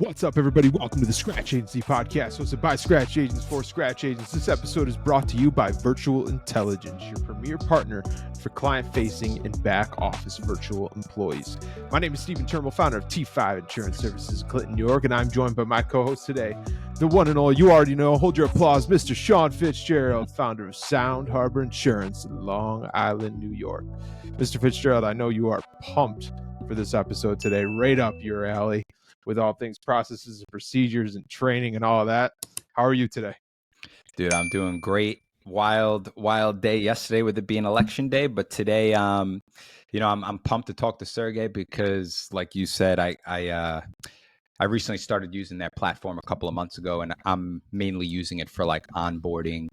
What's up, everybody? Welcome to the Scratch Agency podcast, hosted by Scratch Agents for Scratch Agents. This episode is brought to you by Virtual Intelligence, your premier partner for client-facing and back-office virtual employees. My name is Stephen Turnbull, founder of T5 Insurance Services in Clinton, New York, and I'm joined by my co-host today, the one and all you already know. Hold your applause, Mr. Shawn Fitzgerald, founder of Sound Harbor Insurance in Long Island, New York. Mr. Fitzgerald, I know you are pumped for this episode today, right up your alley, with all things processes and procedures and training and all of that. How are you today? Dude, I'm doing great. Wild day yesterday with it being election day, but today, I'm pumped to talk to Sergey because, like you said, I recently started using that platform a couple of months ago, and I'm mainly using it for like onboarding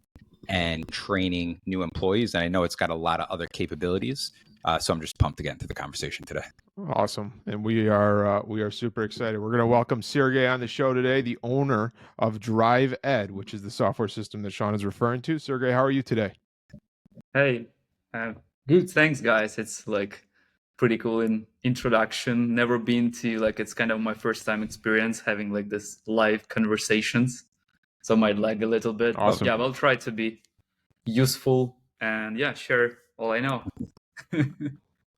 and training new employees. And I know it's got a lot of other capabilities, so I'm just pumped to get into the conversation today. Awesome. And we are super excited. We're going to welcome Sergey on the show today, the owner of Drive Ed, which is the software system that Shawn is referring to. Sergey, how are you today? Hey, good. Thanks, guys. It's like pretty cool introduction. Never been to it's kind of my first time experience having like this live conversations. So I might lag a little bit. Awesome. But yeah, I'll try to be useful and share all I know.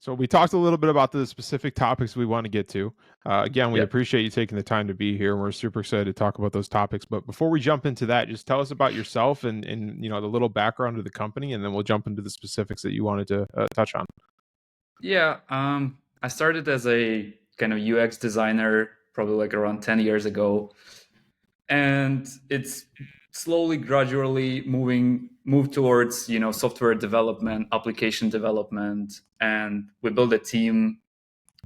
So we talked a little bit about the specific topics we want to get to. Again, we appreciate you taking the time to be here. We're super excited to talk about those topics. But before we jump into that, just tell us about yourself and the little background of the company, and then we'll jump into the specifics that you wanted to touch on. Yeah, I started as a kind of UX designer probably like around 10 years ago. And it's slowly, gradually moved towards, software development, application development. And we built a team.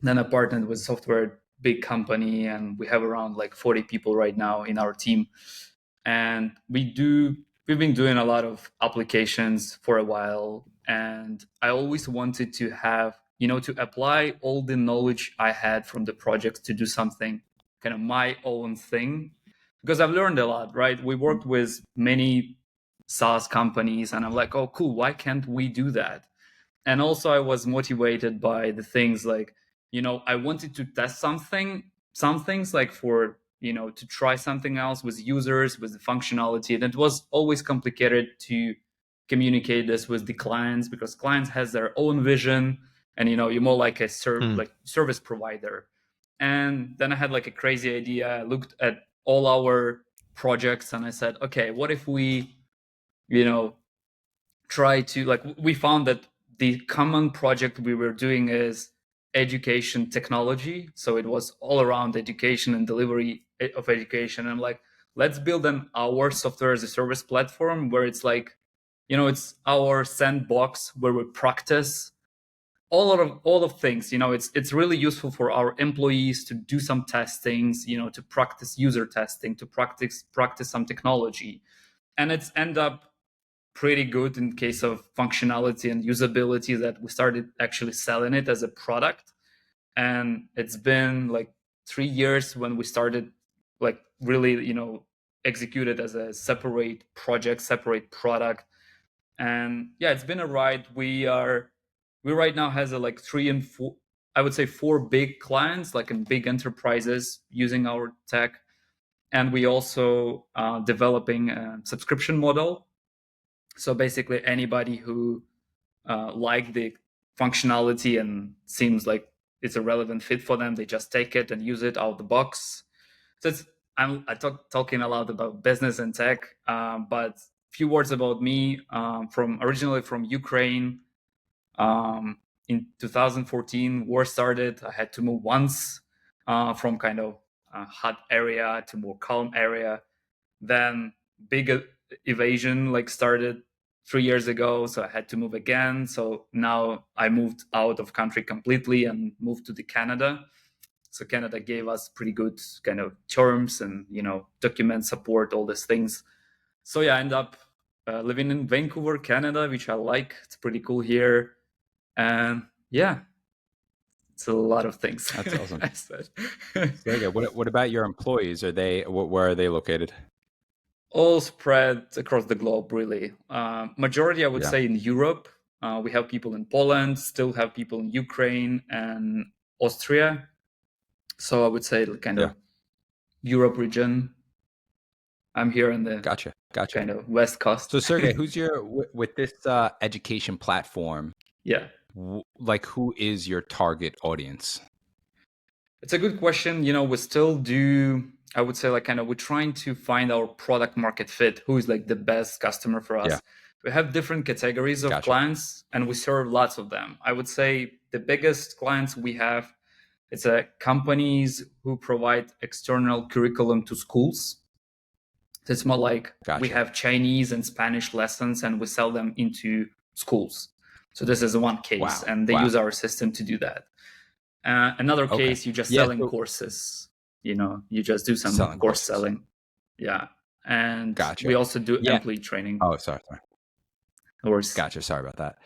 Then I partnered with a software big company, and we have around like 40 people right now in our team. And we've been doing a lot of applications for a while. And I always wanted to have, to apply all the knowledge I had from the projects to do something kind of my own thing. Because I've learned a lot, right? We worked with many SaaS companies, and I'm like, oh, cool, why can't we do that? And also I was motivated by the things like, I wanted to test some things like for, to try something else with users, with the functionality. And it was always complicated to communicate this with the clients because clients has their own vision, and, you're more like a service provider. And then I had like a crazy idea. I looked at all our projects and I said, okay, what if we, try to we found that the common project we were doing is education technology. So it was all around education and delivery of education. And I'm like, let's build our software as a service platform where it's like, it's our sandbox where we practice all of things. It's really useful for our employees to do some testings, to practice user testing, to practice some technology. And it's end up pretty good in case of functionality and usability that we started actually selling it as a product. And it's been like 3 years when we started like really, execute it as a separate project, separate product. And yeah, it's been a ride. We right now has a 3 and 4, I would say 4 big clients, like in big enterprises using our tech. And we also developing a subscription model. So basically anybody who like the functionality and seems like it's a relevant fit for them, they just take it and use it out of the box. So talking a lot about business and tech, but few words about me. Originally from Ukraine. In 2014, war started. I had to move once from kind of a hot area to more calm area. Then big evasion started 3 years ago, so I had to move again. So now I moved out of country completely and moved to the Canada. So Canada gave us pretty good kind of terms and document support, all these things. So yeah, I end up living in Vancouver, Canada, which I like. It's pretty cool here. And yeah, it's a lot of things. That's awesome. Sergey, what about your employees? Where are they located? All spread across the globe, really. Majority, I would say, in Europe. We have people in Poland, still have people in Ukraine and Austria. So I would say kind of Europe region. I'm here in the Gotcha. kind of West Coast. So Sergey, who's your with this education platform? Yeah, Like, who is your target audience? it's a good question. We still do, I would say, like, kind of, we're trying to find our product market fit. Who is like the best customer for us? Yeah. We have different categories of Gotcha. clients, and we serve lots of them. I would say the biggest clients we have, it's companies who provide external curriculum to schools. It's more like we Gotcha. have Chinese and Spanish lessons, and we sell them into schools. So this is one case, Wow. and they use our system to do that. Another Okay. case, you're just Yeah, selling courses. You just do some Selling course courses. selling. Yeah. And Gotcha. we also do Yeah. employee training. Oh, sorry. Gotcha. Sorry about that.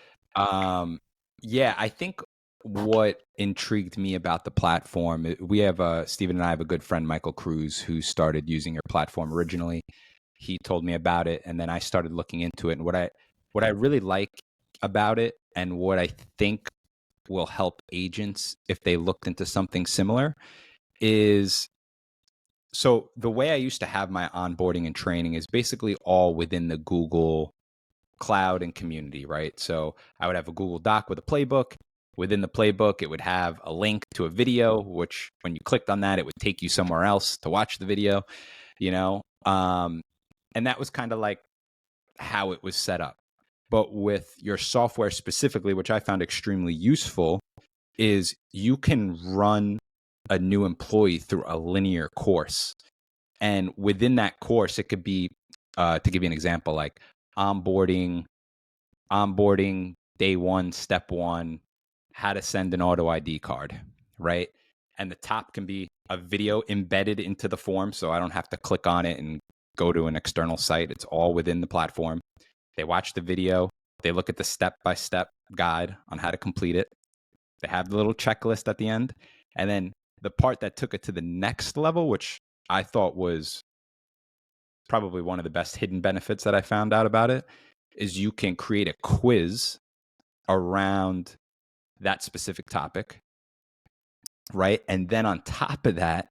Yeah, I think what intrigued me about the platform, we have Stephen and I have a good friend, Michael Cruz, who started using your platform originally. He told me about it, and then I started looking into it. And what I really like about it, and what I think will help agents if they looked into something similar, is so the way I used to have my onboarding and training is basically all within the Google Cloud and community, right? So I would have a Google Doc with a playbook. Within the playbook, it would have a link to a video, which when you clicked on that, it would take you somewhere else to watch the video, and that was kind of like how it was set up. But with your software specifically, which I found extremely useful, is you can run a new employee through a linear course. And within that course, it could be, to give you an example, like onboarding day one, step one, how to send an auto ID card, right? And the top can be a video embedded into the form, so I don't have to click on it and go to an external site. It's all within the platform. They watch the video, they look at the step-by-step guide on how to complete it. They have the little checklist at the end. And then the part that took it to the next level, which I thought was probably one of the best hidden benefits that I found out about it, is you can create a quiz around that specific topic, right? And then on top of that,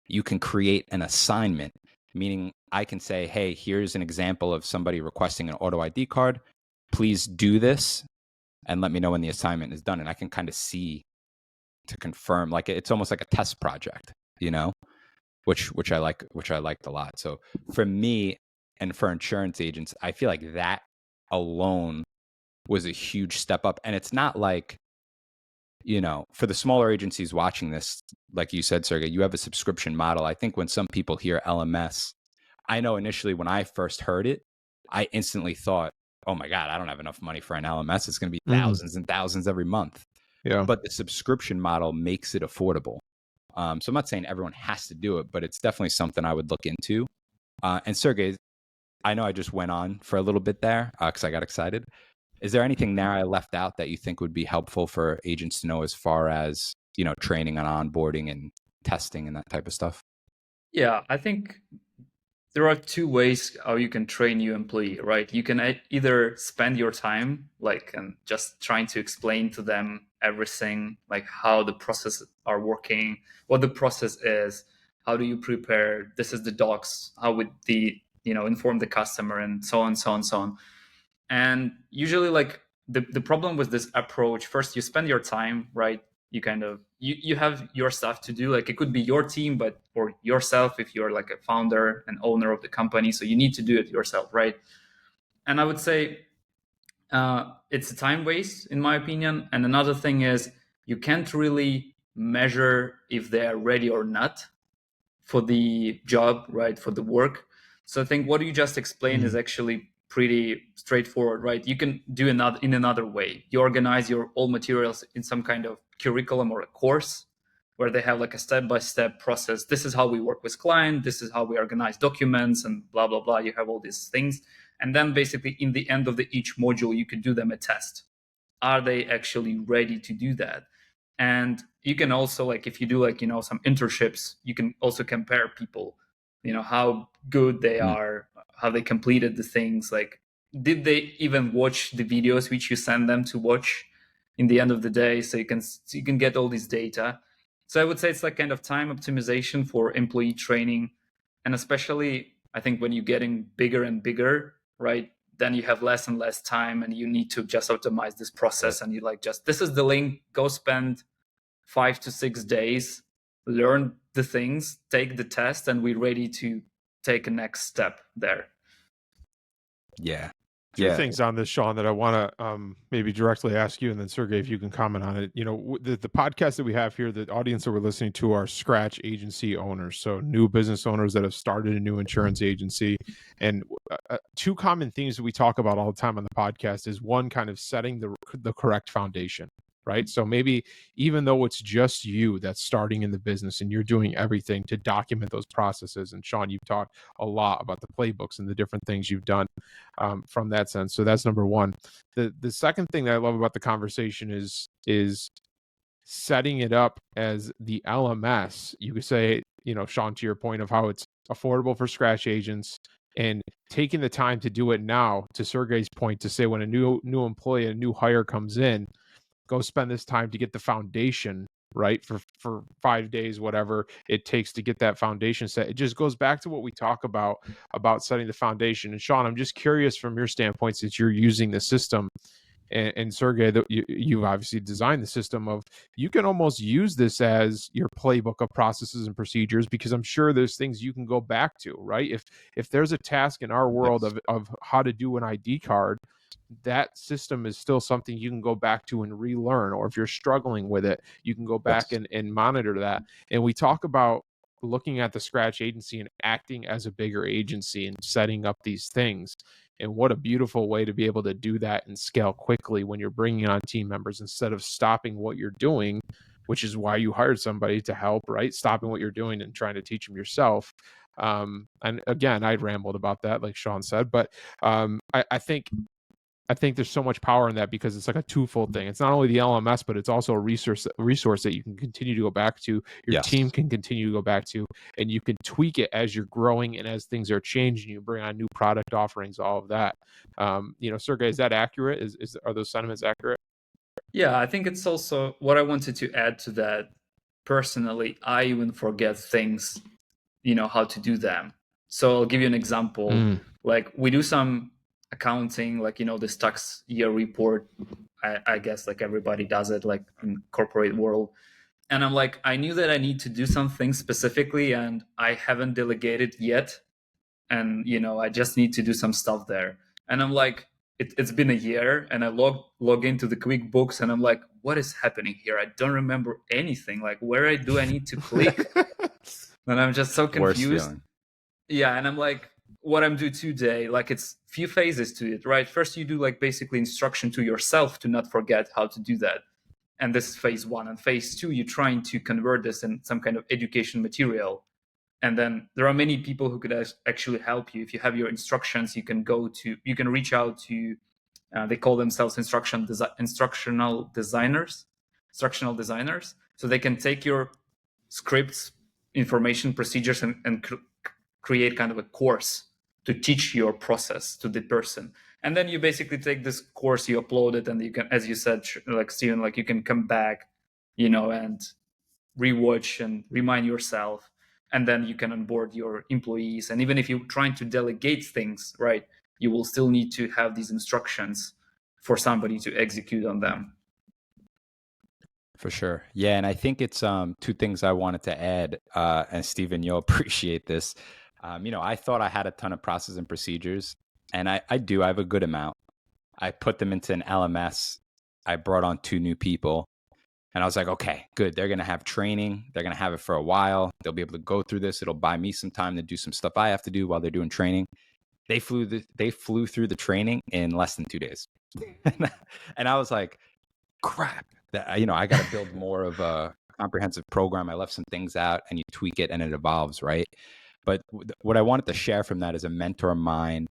you can create an assignment, meaning I can say, hey, here's an example of somebody requesting an auto ID card. Please do this and let me know when the assignment is done. And I can kind of see to confirm, like it's almost like a test project, which I liked a lot. So for me and for insurance agents, I feel like that alone was a huge step up. And it's not like, for the smaller agencies watching this, like you said, Sergey, you have a subscription model. I think when some people hear LMS, I know initially when I first heard it, I instantly thought, oh my God, I don't have enough money for an LMS. It's going to be thousands and thousands every month. Yeah. But the subscription model makes it affordable. So I'm not saying everyone has to do it, but it's definitely something I would look into. And Sergey, I know I just went on for a little bit there because I got excited. Is there anything there I left out that you think would be helpful for agents to know as far as, training on onboarding and testing and that type of stuff? Yeah, I think there are two ways how you can train your employee, right? You can either spend your time and just trying to explain to them everything, like how the process are working, what the process is, how do you prepare, this is the docs, how would the inform the customer, and so on, so on, so on. And usually the problem with this approach, first you spend your time, right? You kind of you have your stuff to do, like it could be your team, or yourself if you're like a founder and owner of the company, so you need to do it yourself, right? And I would say it's a time waste in my opinion. And another thing is you can't really measure if they are ready or not for the job, right, for the work. So I think what you just explained is actually pretty straightforward, right? You can do in another way. You organize your all materials in some kind of curriculum or a course where they have like a step-by-step process. This is how we work with client. This is how we organize documents and blah, blah, blah. You have all these things. And then basically in the end of each module, you could do them a test. Are they actually ready to do that? And you can also, like, if you do some internships, you can also compare people, how good they are, how they completed the things, like did they even watch the videos which you send them to watch in the end of the day. So you can get all this data. So I would say it's like kind of time optimization for employee training. And especially, I think when you're getting bigger and bigger, right, then you have less and less time and you need to just optimize this process. And you like, just, this is the link, go spend 5 to 6 days, learn the things, take the test, and we're ready to take a next step there. Yeah. Two things on this, Shawn, that I want to maybe directly ask you, and then Sergey, if you can comment on it. You know, the podcast that we have here, the audience that we're listening to are scratch agency owners, so new business owners that have started a new insurance agency. And two common themes that we talk about all the time on the podcast is one, kind of setting the correct foundation. Right. So maybe even though it's just you that's starting in the business and you're doing everything to document those processes. And Shawn, you've talked a lot about the playbooks and the different things you've done from that sense. So that's number one. The second thing that I love about the conversation is setting it up as the LMS. You could say, you know, Shawn, to your point of how it's affordable for scratch agents and taking the time to do it now, to Sergey's point, to say when a new employee, a new hire comes in, go spend this time to get the foundation right for 5 days, whatever it takes to get that foundation set. It just goes back to what we talk about setting the foundation. And Shawn, I'm just curious from your standpoint, since you're using the system, and Sergey, that you've obviously designed the system, of you can almost use this as your playbook of processes and procedures, because I'm sure there's things you can go back to, right? If there's a task in our world of how to do an ID card, that system is still something you can go back to and relearn. Or if you're struggling with it, you can go back and monitor that. And we talk about looking at the scratch agency and acting as a bigger agency and setting up these things. And what a beautiful way to be able to do that and scale quickly when you're bringing on team members, instead of stopping what you're doing, which is why you hired somebody to help, right? Stopping what you're doing and trying to teach them yourself. And again, I rambled about that, like Shawn said, but I think there's so much power in that, because it's like a twofold thing. It's not only the LMS, but it's also a resource that you can continue to go back to. Your team can continue to go back to, and you can tweak it as you're growing and as things are changing. You bring on new product offerings, all of that. You know, Sergey, is that accurate? Are those sentiments accurate? Yeah, I think it's also what I wanted to add to that. Personally, I even forget things, you know, how to do them. So I'll give you an example. Like we do some accounting, like, you know, this tax year report. I guess like everybody does it, like in corporate world. And I'm like, I knew that I need to do something specifically, and I haven't delegated yet. And, you know, I just need to do some stuff there. And I'm like, it's been a year, and I log into the QuickBooks, and I'm like, what is happening here? I don't remember anything. Like, where do I need to click? And I'm just so confused. Yeah, and I'm like, what I'm doing today, like it's few phases to it, right? First, you do like basically instruction to yourself to not forget how to do that. And this is phase one. And phase two, you're trying to convert this in some kind of education material. And then there are many people who could actually help you. If you have your instructions, you can reach out to, they call themselves instructional designers. So they can take your scripts, information, procedures, and create kind of a course to teach your process to the person. And then you basically take this course, you upload it, and you can, as you said, like Steven, like you can come back, you know, and rewatch and remind yourself. And then you can onboard your employees. And even if you're trying to delegate things, right, you will still need to have these instructions for somebody to execute on them. For sure. Yeah. And I think it's two things I wanted to add. And Steven, you'll appreciate this. You know, I thought I had a ton of processes and procedures, and I do. I have a good amount. I put them into an LMS. I brought on 2 new people, and I was like, okay, good. They're going to have training. They're going to have it for a while. They'll be able to go through this. It'll buy me some time to do some stuff I have to do while they're doing training. They flew through the training in less than 2 days. And I was like, crap. You know, I got to build more of a comprehensive program. I left some things out, and you tweak it and it evolves, right? But what I wanted to share from that is a mentor of mine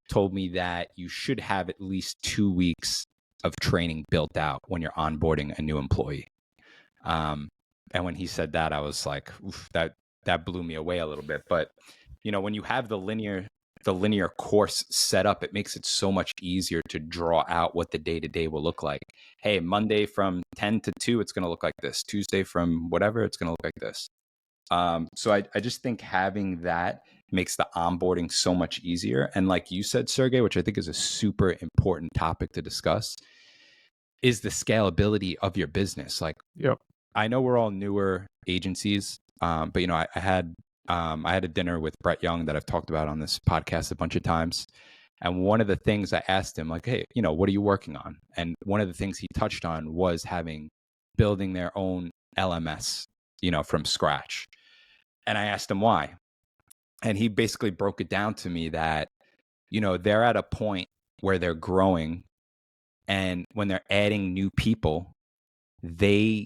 told me that you should have at least 2 weeks of training built out when you're onboarding a new employee. And when he said that, I was like, oof, that blew me away a little bit. But, you know, when you have the linear the linear course set up, it makes it so much easier to draw out what the day-to-day will look like. Hey, Monday from 10 to 2, it's going to look like this. Tuesday from whatever, it's going to look like this. So I just think having that makes the onboarding so much easier. And like you said, Sergey, which I think is a super important topic to discuss, is the scalability of your business. Like, Yep. I know we're all newer agencies, but you know, I had a dinner with Brett Young that I've talked about on this podcast a bunch of times. And one of the things I asked him, like, hey, you know, what are you working on? And one of the things he touched on was building their own LMS, you know, from scratch. And I asked him why. And he basically broke it down to me that, you know, they're at a point where they're growing, and when they're adding new people, they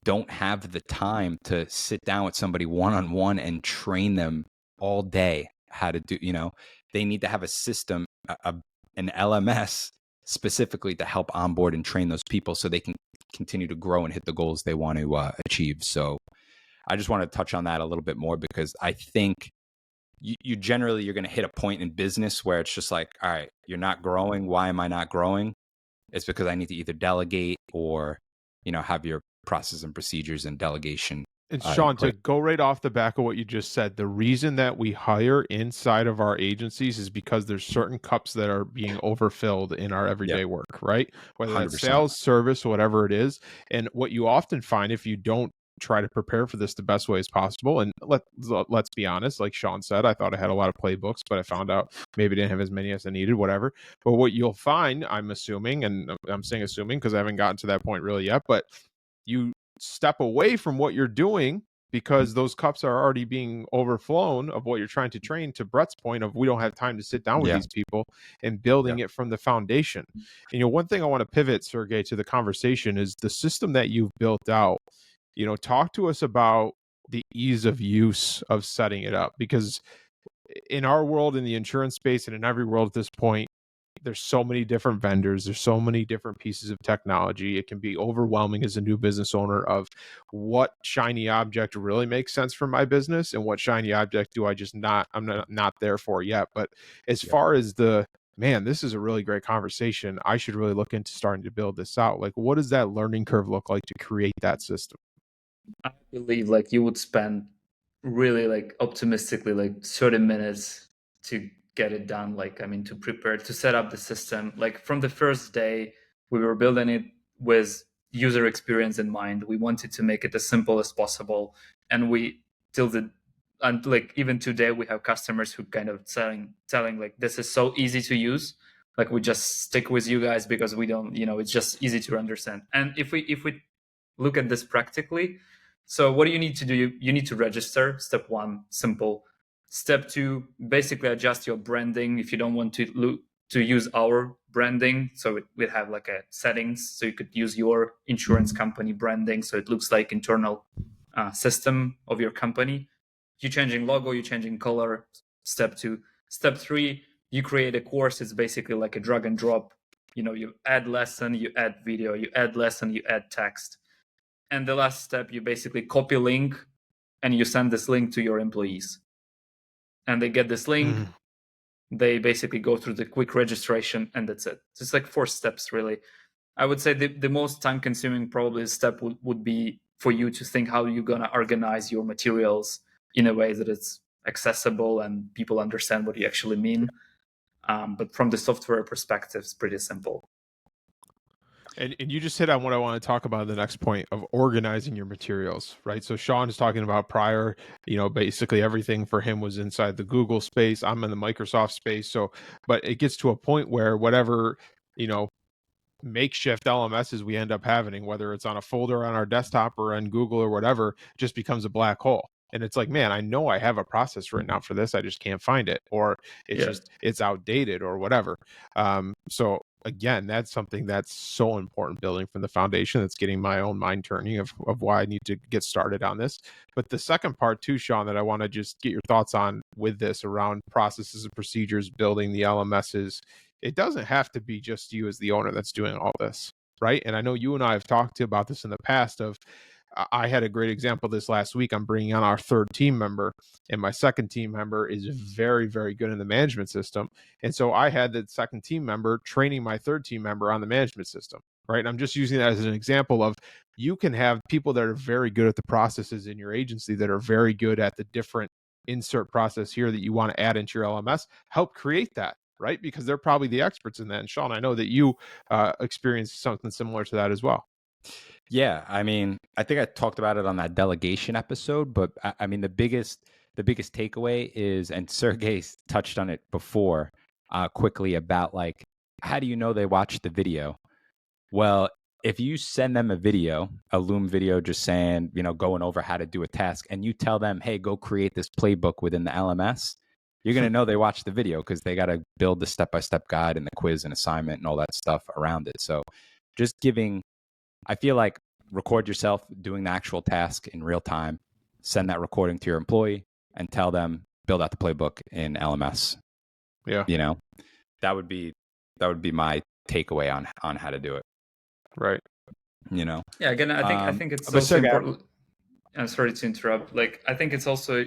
don't have the time to sit down with somebody one-on-one and train them all day how to do, you know, they need to have a system, an LMS specifically to help onboard and train those people so they can continue to grow and hit the goals they want to achieve. So I just want to touch on that a little bit more, because I think you're going to hit a point in business where it's just like, all right, you're not growing. Why am I not growing? It's because I need to either delegate or, you know, have your process and procedures and delegation. And Shawn, to go right off the back of what you just said, the reason that we hire inside of our agencies is because there's certain cups that are being overfilled in our everyday work, right? Whether that's 100%. sales, service, whatever it is. And what you often find, if you don't try to prepare for this the best way as possible, and let's be honest, like Shawn said, I thought I had a lot of playbooks, but I found out maybe I didn't have as many as I needed, whatever. But what you'll find, I'm assuming, and I'm saying assuming because I haven't gotten to that point really yet, but you step away from what you're doing because those cups are already being overflown of what you're trying to train, to Brett's point of we don't have time to sit down with these people, and building it from the foundation. And, you know, one thing I want to pivot, Sergey, to the conversation is the system that you've built out. You know, talk to us about the ease of use of setting it up, because in our world, in the insurance space, and in every world at this point, there's so many different vendors. There's so many different pieces of technology. It can be overwhelming as a new business owner of what shiny object really makes sense for my business and what shiny object do I just I'm not there for yet. But as far as man, this is a really great conversation. I should really look into starting to build this out. Like, what does that learning curve look like to create that system? I believe like you would spend really like optimistically like 30 minutes to get it done. Like, I mean, to prepare, to set up the system. Like from the first day, we were building it with user experience in mind. We wanted to make it as simple as possible. And and like even today, we have customers who kind of telling like, this is so easy to use. Like we just stick with you guys because we don't, you know, it's just easy to understand. And if we look at this practically, so what do you need to do? You need to register. Step 1, simple. Step 2, basically adjust your branding if you don't want to use our branding. So we have like a settings, so you could use your insurance company branding, so it looks like internal system of your company. You're changing logo, you're changing color. Step 2. Step 3, you create a course. It's basically like a drag and drop. You know, you add lesson, you add video, you add lesson, you add text. And the last step, you basically copy link and you send this link to your employees. And they get this link, they basically go through the quick registration, and that's it. So it's like 4 steps, really. I would say the most time-consuming probably step would be for you to think how you're going to organize your materials in a way that it's accessible and people understand what you actually mean. But from the software perspective, it's pretty simple. And you just hit on what I want to talk about, the next point of organizing your materials, right? So Shawn is talking about prior, you know, basically everything for him was inside the Google space. I'm in the Microsoft space. So, but it gets to a point where whatever, you know, makeshift LMSs we end up having, whether it's on a folder on our desktop or on Google or whatever, just becomes a black hole. And it's like, man, I know I have a process written out for this. I just can't find it, or it's outdated or whatever. So again, that's something that's so important, building from the foundation. That's getting my own mind turning of why I need to get started on this. But the second part too, Shawn, that I want to just get your thoughts on with this around processes and procedures, building the LMSs. It doesn't have to be just you as the owner that's doing all this, right? And I know you and I have talked about this in the past of, I had a great example this last week. I'm bringing on our third team member, and my second team member is very, very good in the management system. And so I had the second team member training my third team member on the management system, right? And I'm just using that as an example of, you can have people that are very good at the processes in your agency, that are very good at the different insert process here that you want to add into your LMS, help create that, right? Because they're probably the experts in that. And Shawn, I know that you experienced something similar to that as well. Yeah, I mean, I think I talked about it on that delegation episode, but I mean, the biggest takeaway is, and Sergey touched on it before, quickly, about like, how do you know they watched the video? Well, if you send them a Loom video, just saying, going over how to do a task, and you tell them, hey, go create this playbook within the LMS, you're going to know they watched the video, because they got to build the step-by-step guide and the quiz and assignment and all that stuff around it. So just I feel like, record yourself doing the actual task in real time, send that recording to your employee, and tell them, build out the playbook in LMS. Yeah. That would be my takeaway on how to do it. Right. Yeah, again, I think it's also important. I'm sorry to interrupt. Like, I think it's also,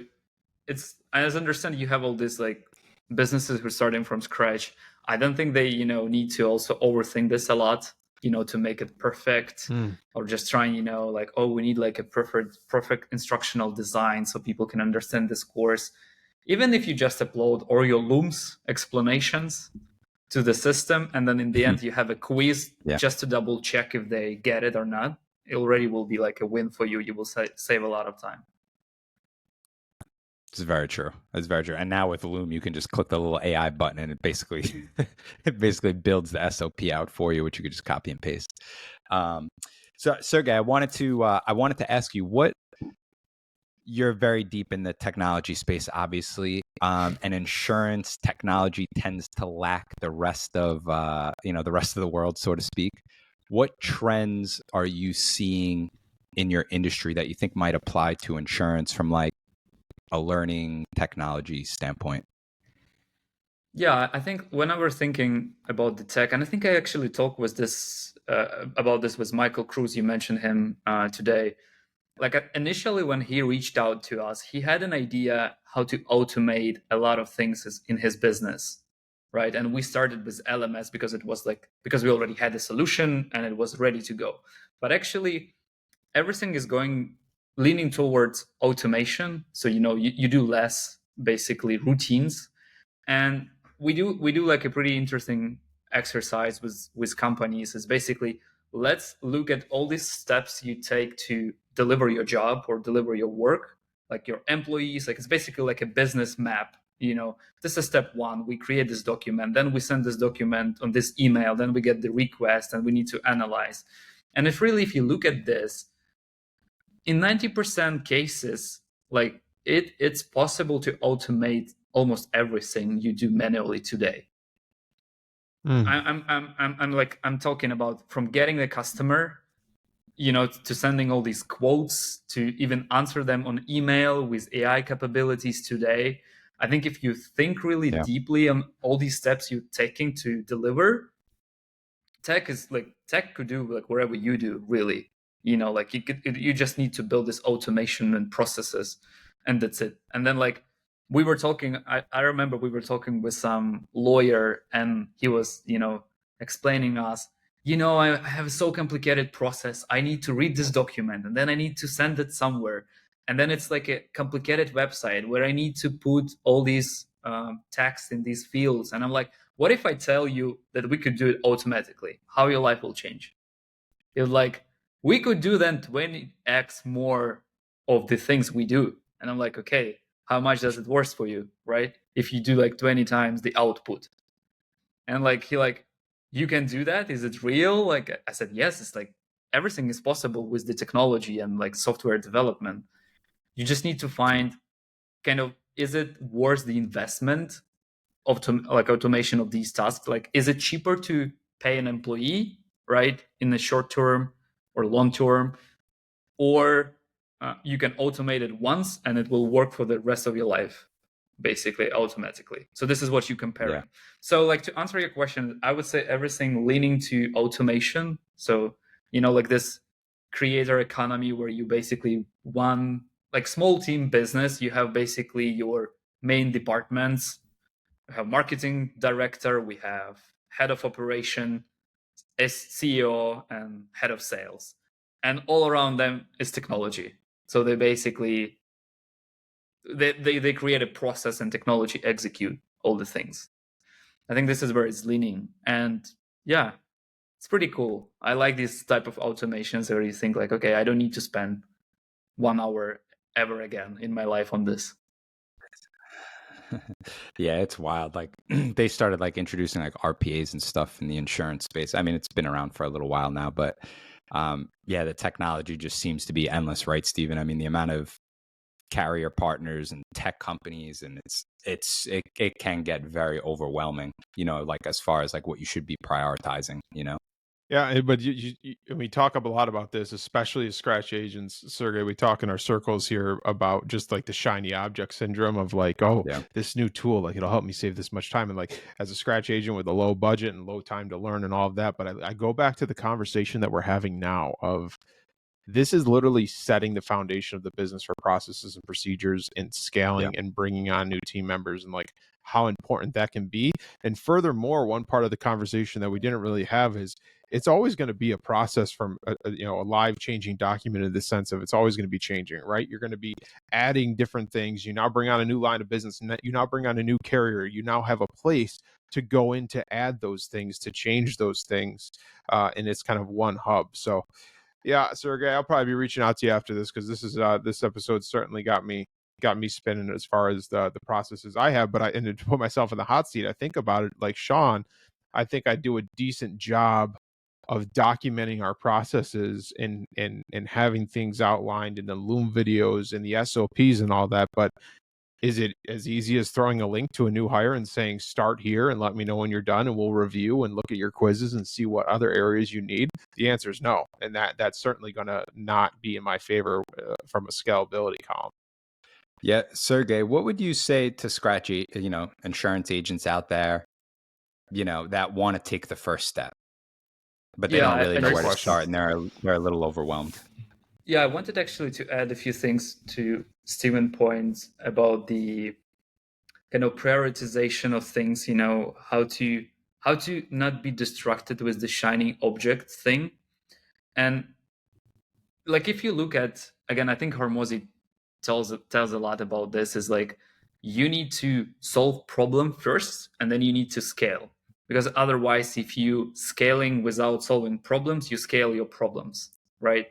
as I understand, you have all these like businesses who are starting from scratch. I don't think they, need to also overthink this a lot, to make it perfect, or just trying, like, oh, we need like a perfect instructional design so people can understand this course. Even if you just upload or your Loom's explanations to the system, and then in the end you have a quiz just to double check if they get it or not, it already will be like a win for you. You will save a lot of time. It's very true. It's very true. And now with Loom, you can just click the little AI button, and it basically builds the SOP out for you, which you could just copy and paste. So Sergey, I wanted to ask you, you're very deep in the technology space, obviously, and insurance technology tends to lack the rest of the world, so to speak. What trends are you seeing in your industry that you think might apply to insurance from like a learning technology standpoint? Yeah, I think when I was thinking about the tech, and I think I actually talked about this with Michael Cruz, you mentioned him today. Like, initially when he reached out to us, he had an idea how to automate a lot of things in his business, right? And we started with LMS because we already had a solution and it was ready to go. But actually, everything is leaning towards automation. So, you do less basically routines. And we do like a pretty interesting exercise with companies, is basically, let's look at all these steps you take to deliver your job or deliver your work, like your employees. Like, it's basically like a business map. This is step one. We create this document, then we send this document on this email, then we get the request and we need to analyze. And if you look at this, in 90% cases, like it's possible to automate almost everything you do manually today. I'm talking about from getting the customer, to sending all these quotes, to even answer them on email with AI capabilities today. I think if you think really deeply on all these steps you're taking to deliver, tech could do like wherever you do, really. Like you just need to build this automation and processes, and that's it. And then like we were talking, I remember we were talking with some lawyer, and he was, explaining us, I have a so complicated process. I need to read this document, and then I need to send it somewhere. And then it's like a complicated website where I need to put all these text in these fields. And I'm like, what if I tell you that we could do it automatically? How your life will change? It's like, we could do then 20x more of the things we do. And I'm like, okay, how much does it worth for you, right? If you do like 20 times the output. And like, he like, you can do that? Is it real? Like, I said, yes. It's like, everything is possible with the technology and like software development. You just need to find kind of, is it worth the investment of like automation of these tasks? Like, is it cheaper to pay an employee, right, in the short term or long term, or you can automate it once and it will work for the rest of your life, basically automatically. So this is what you compare. Yeah. So like, to answer your question, I would say everything leaning to automation. So like this creator economy where you basically one like small team business, you have basically your main departments. We have marketing director, we have head of operation, CEO, and head of sales, and all around them is technology. So they basically they create a process and technology execute all the things. I think this is where it's leaning, and yeah, it's pretty cool. I like this type of automations where you think like, okay, I don't need to spend 1 hour ever again in my life on this. Yeah, it's wild. Like they started like introducing like RPAs and stuff in the insurance space. I mean, it's been around for a little while now, but yeah, the technology just seems to be endless, right, Stephen? I mean, the amount of carrier partners and tech companies, and it can get very overwhelming, like as far as like what you should be prioritizing. Yeah, but and we talk a lot about this, especially as scratch agents, Sergey. We talk in our circles here about just like the shiny object syndrome of like, oh, Yeah. this new tool, like it'll help me save this much time. And like as a scratch agent with a low budget and low time to learn and all of that. But I go back to the conversation that we're having now of this is literally setting the foundation of the business for processes and procedures and scaling and bringing on new team members and like how important that can be. And furthermore, one part of the conversation that we didn't really have is it's always going to be a process from a live changing document in the sense of it's always going to be changing, right? You're going to be adding different things. You now bring on a new line of business, and you now bring on a new carrier. You now have a place to go in to add those things, to change those things. And it's kind of one hub. So yeah, Sergey, I'll probably be reaching out to you after this because this episode certainly got me spinning as far as the processes I have. But and to put myself in the hot seat, I think about it like Shawn. I think I do a decent job of documenting our processes and having things outlined in the Loom videos and the SOPs and all that. But is it as easy as throwing a link to a new hire and saying start here and let me know when you're done and we'll review and look at your quizzes and see what other areas you need? The answer is no, and that's certainly going to not be in my favor from a scalability column. Yeah, Sergey, what would you say to scratch insurance agents out there that want to take the first step but they don't really know where to start and they're a little overwhelmed? Yeah, I wanted actually to add a few things to Stephen's points about the kind of prioritization of things, how to not be distracted with the shiny object thing. And like if you look at, again, I think Hormozy tells a lot about this, is like you need to solve problem first and then you need to scale. Because otherwise, if you scaling without solving problems, you scale your problems, right?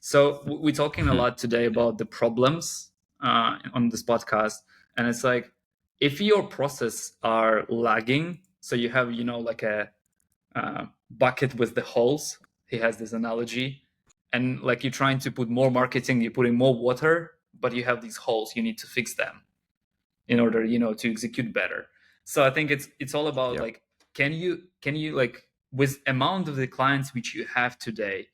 So we're talking a lot today about the problems on this podcast, and it's like if your process are lagging, so you have like a bucket with the holes. He has this analogy, and like you're trying to put more marketing, you're putting more water, but you have these holes. You need to fix them in order to execute better. So I think it's all about like can you like with amount of the clients which you have today,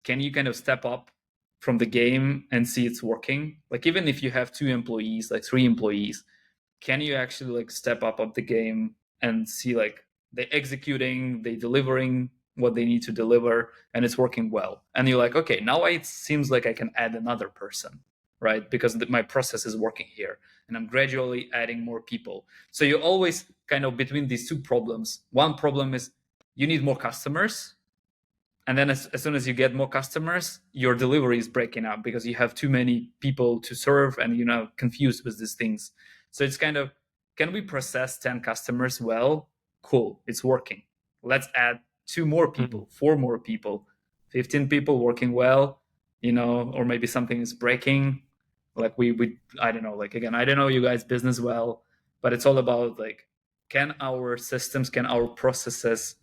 can you kind of step up from the game and see it's working? Like even if you have 2 employees, like 3 employees, can you actually like step up the game and see like they executing, they delivering what they need to deliver, and it's working well? And you're like, okay, now it seems like I can add another person, right? Because my process is working here, and I'm gradually adding more people. So you always kind of between these 2 problems. One problem is you need more customers. And then as soon as you get more customers, your delivery is breaking up because you have too many people to serve and you're now confused with these things. So it's kind of, can we process 10 customers well? Cool, it's working. Let's add 2 more people, 4 more people, 15 people working well, or maybe something is breaking. Like we I don't know, like again, I don't know you guys' business well, but it's all about like, can our systems, can our processes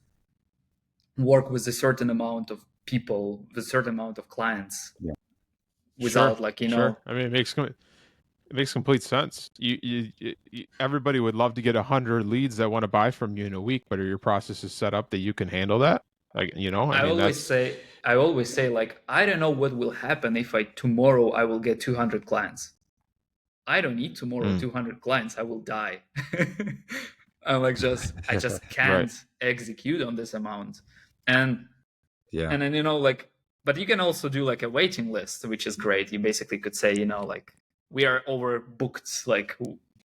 work with a certain amount of people, with a certain amount of clients, without like Sure. I mean, it makes complete sense. You everybody would love to get 100 leads that want to buy from you in a week, but are your processes set up that you can handle that? Like I always say like, I don't know what will happen if tomorrow I will get 200 clients. I don't need tomorrow 200 clients. I will die. I'm like I just can't execute on this amount. And then like But you can also do like a waiting list, which is great. You basically could say, like, we are overbooked, like,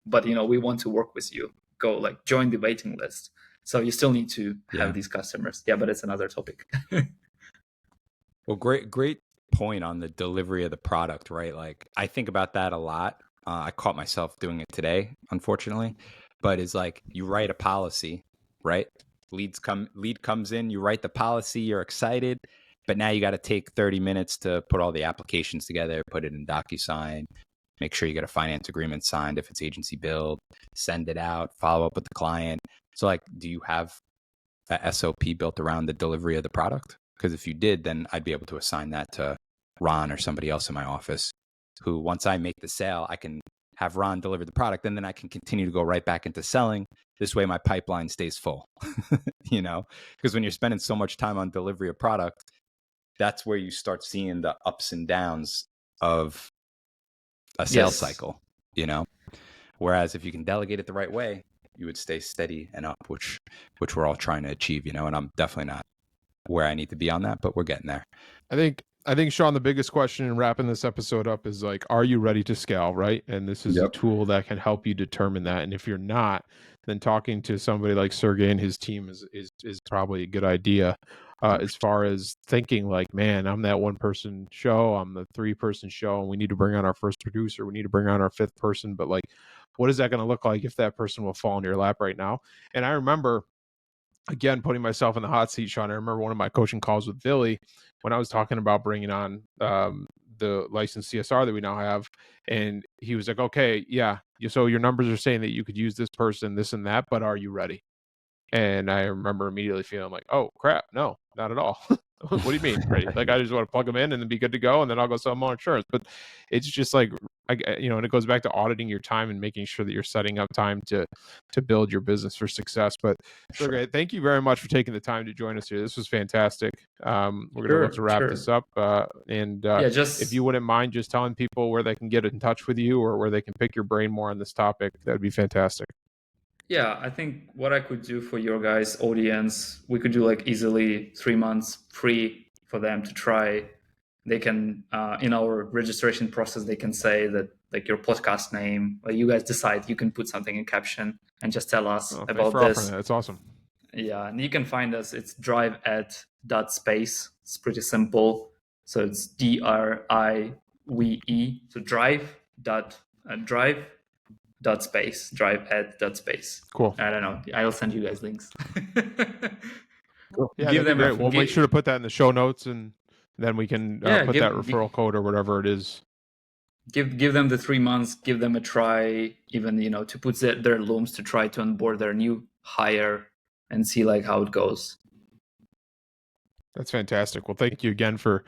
but we want to work with you. Go, like, join the waiting list. So you still need to have these customers. Yeah, but it's another topic. Well, great point on the delivery of the product, right? Like, I think about that a lot. I caught myself doing it today, unfortunately, but it's like you write a policy, right? Lead comes in, you write the policy, you're excited, but now you got to take 30 minutes to put all the applications together, put it in DocuSign, make sure you get a finance agreement signed if it's agency billed, send it out, follow up with the client. So, like, do you have a SOP built around the delivery of the product? Because if you did, then I'd be able to assign that to Ron or somebody else in my office, who, once I make the sale, I can have Ron deliver the product, and then I can continue to go right back into selling. This way my pipeline stays full, because when you're spending so much time on delivery of product, that's where you start seeing the ups and downs of a sales cycle, whereas if you can delegate it the right way, you would stay steady and up, which we're all trying to achieve, and I'm definitely not where I need to be on that, but we're getting there. I think, Shawn, the biggest question in wrapping this episode up is, like, are you ready to scale, right? And this is a tool that can help you determine that. And if you're not, then talking to somebody like Sergey and his team is probably a good idea, as far as thinking like, man, I'm that 1-person show, I'm the 3-person show, and we need to bring on our first producer, we need to bring on our 5th person. But, like, what is that going to look like if that person will fall in your lap right now? And I remember, again, putting myself in the hot seat, Shawn, I remember one of my coaching calls with Billy when I was talking about bringing on the licensed CSR that we now have. And he was like, okay, yeah, so your numbers are saying that you could use this person, this and that, but are you ready? And I remember immediately feeling like, oh, crap, no, not at all. What do you mean, ready? Like, I just want to plug them in and then be good to go, and then I'll go sell more insurance. But it's just like, and it goes back to auditing your time and making sure that you're setting up time to build your business for success. But Sergey, thank you very much for taking the time to join us here. This was fantastic. We're going to look to wrap this up. If you wouldn't mind just telling people where they can get in touch with you or where they can pick your brain more on this topic, that would be fantastic. Yeah, I think what I could do for your guys' audience, we could do like easily 3 months free for them to try. They can, in our registration process, they can say that, like, your podcast name, or you guys decide, you can put something in caption and just tell us about this. That's awesome. Yeah, and you can find us. It's drive@.space. It's pretty simple. So it's DRIVE. So drive@.space. Cool. I don't know. I'll send you guys links. Cool. Yeah, that'd be great. We'll make sure to put that in the show notes, and then we can put that referral code or whatever it is. Give them the 3 months. Give them a try. Even to put their looms to try to onboard their new hire and see like how it goes. That's fantastic. Well, thank you again for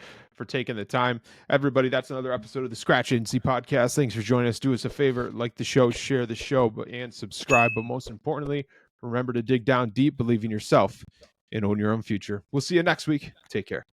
taking the time. Everybody, that's another episode of the Scratch Agency Podcast. Thanks for joining us. Do us a favor, like the show, share the show, and subscribe. But most importantly, remember to dig down deep, believe in yourself, and own your own future. We'll see you next week. Take care.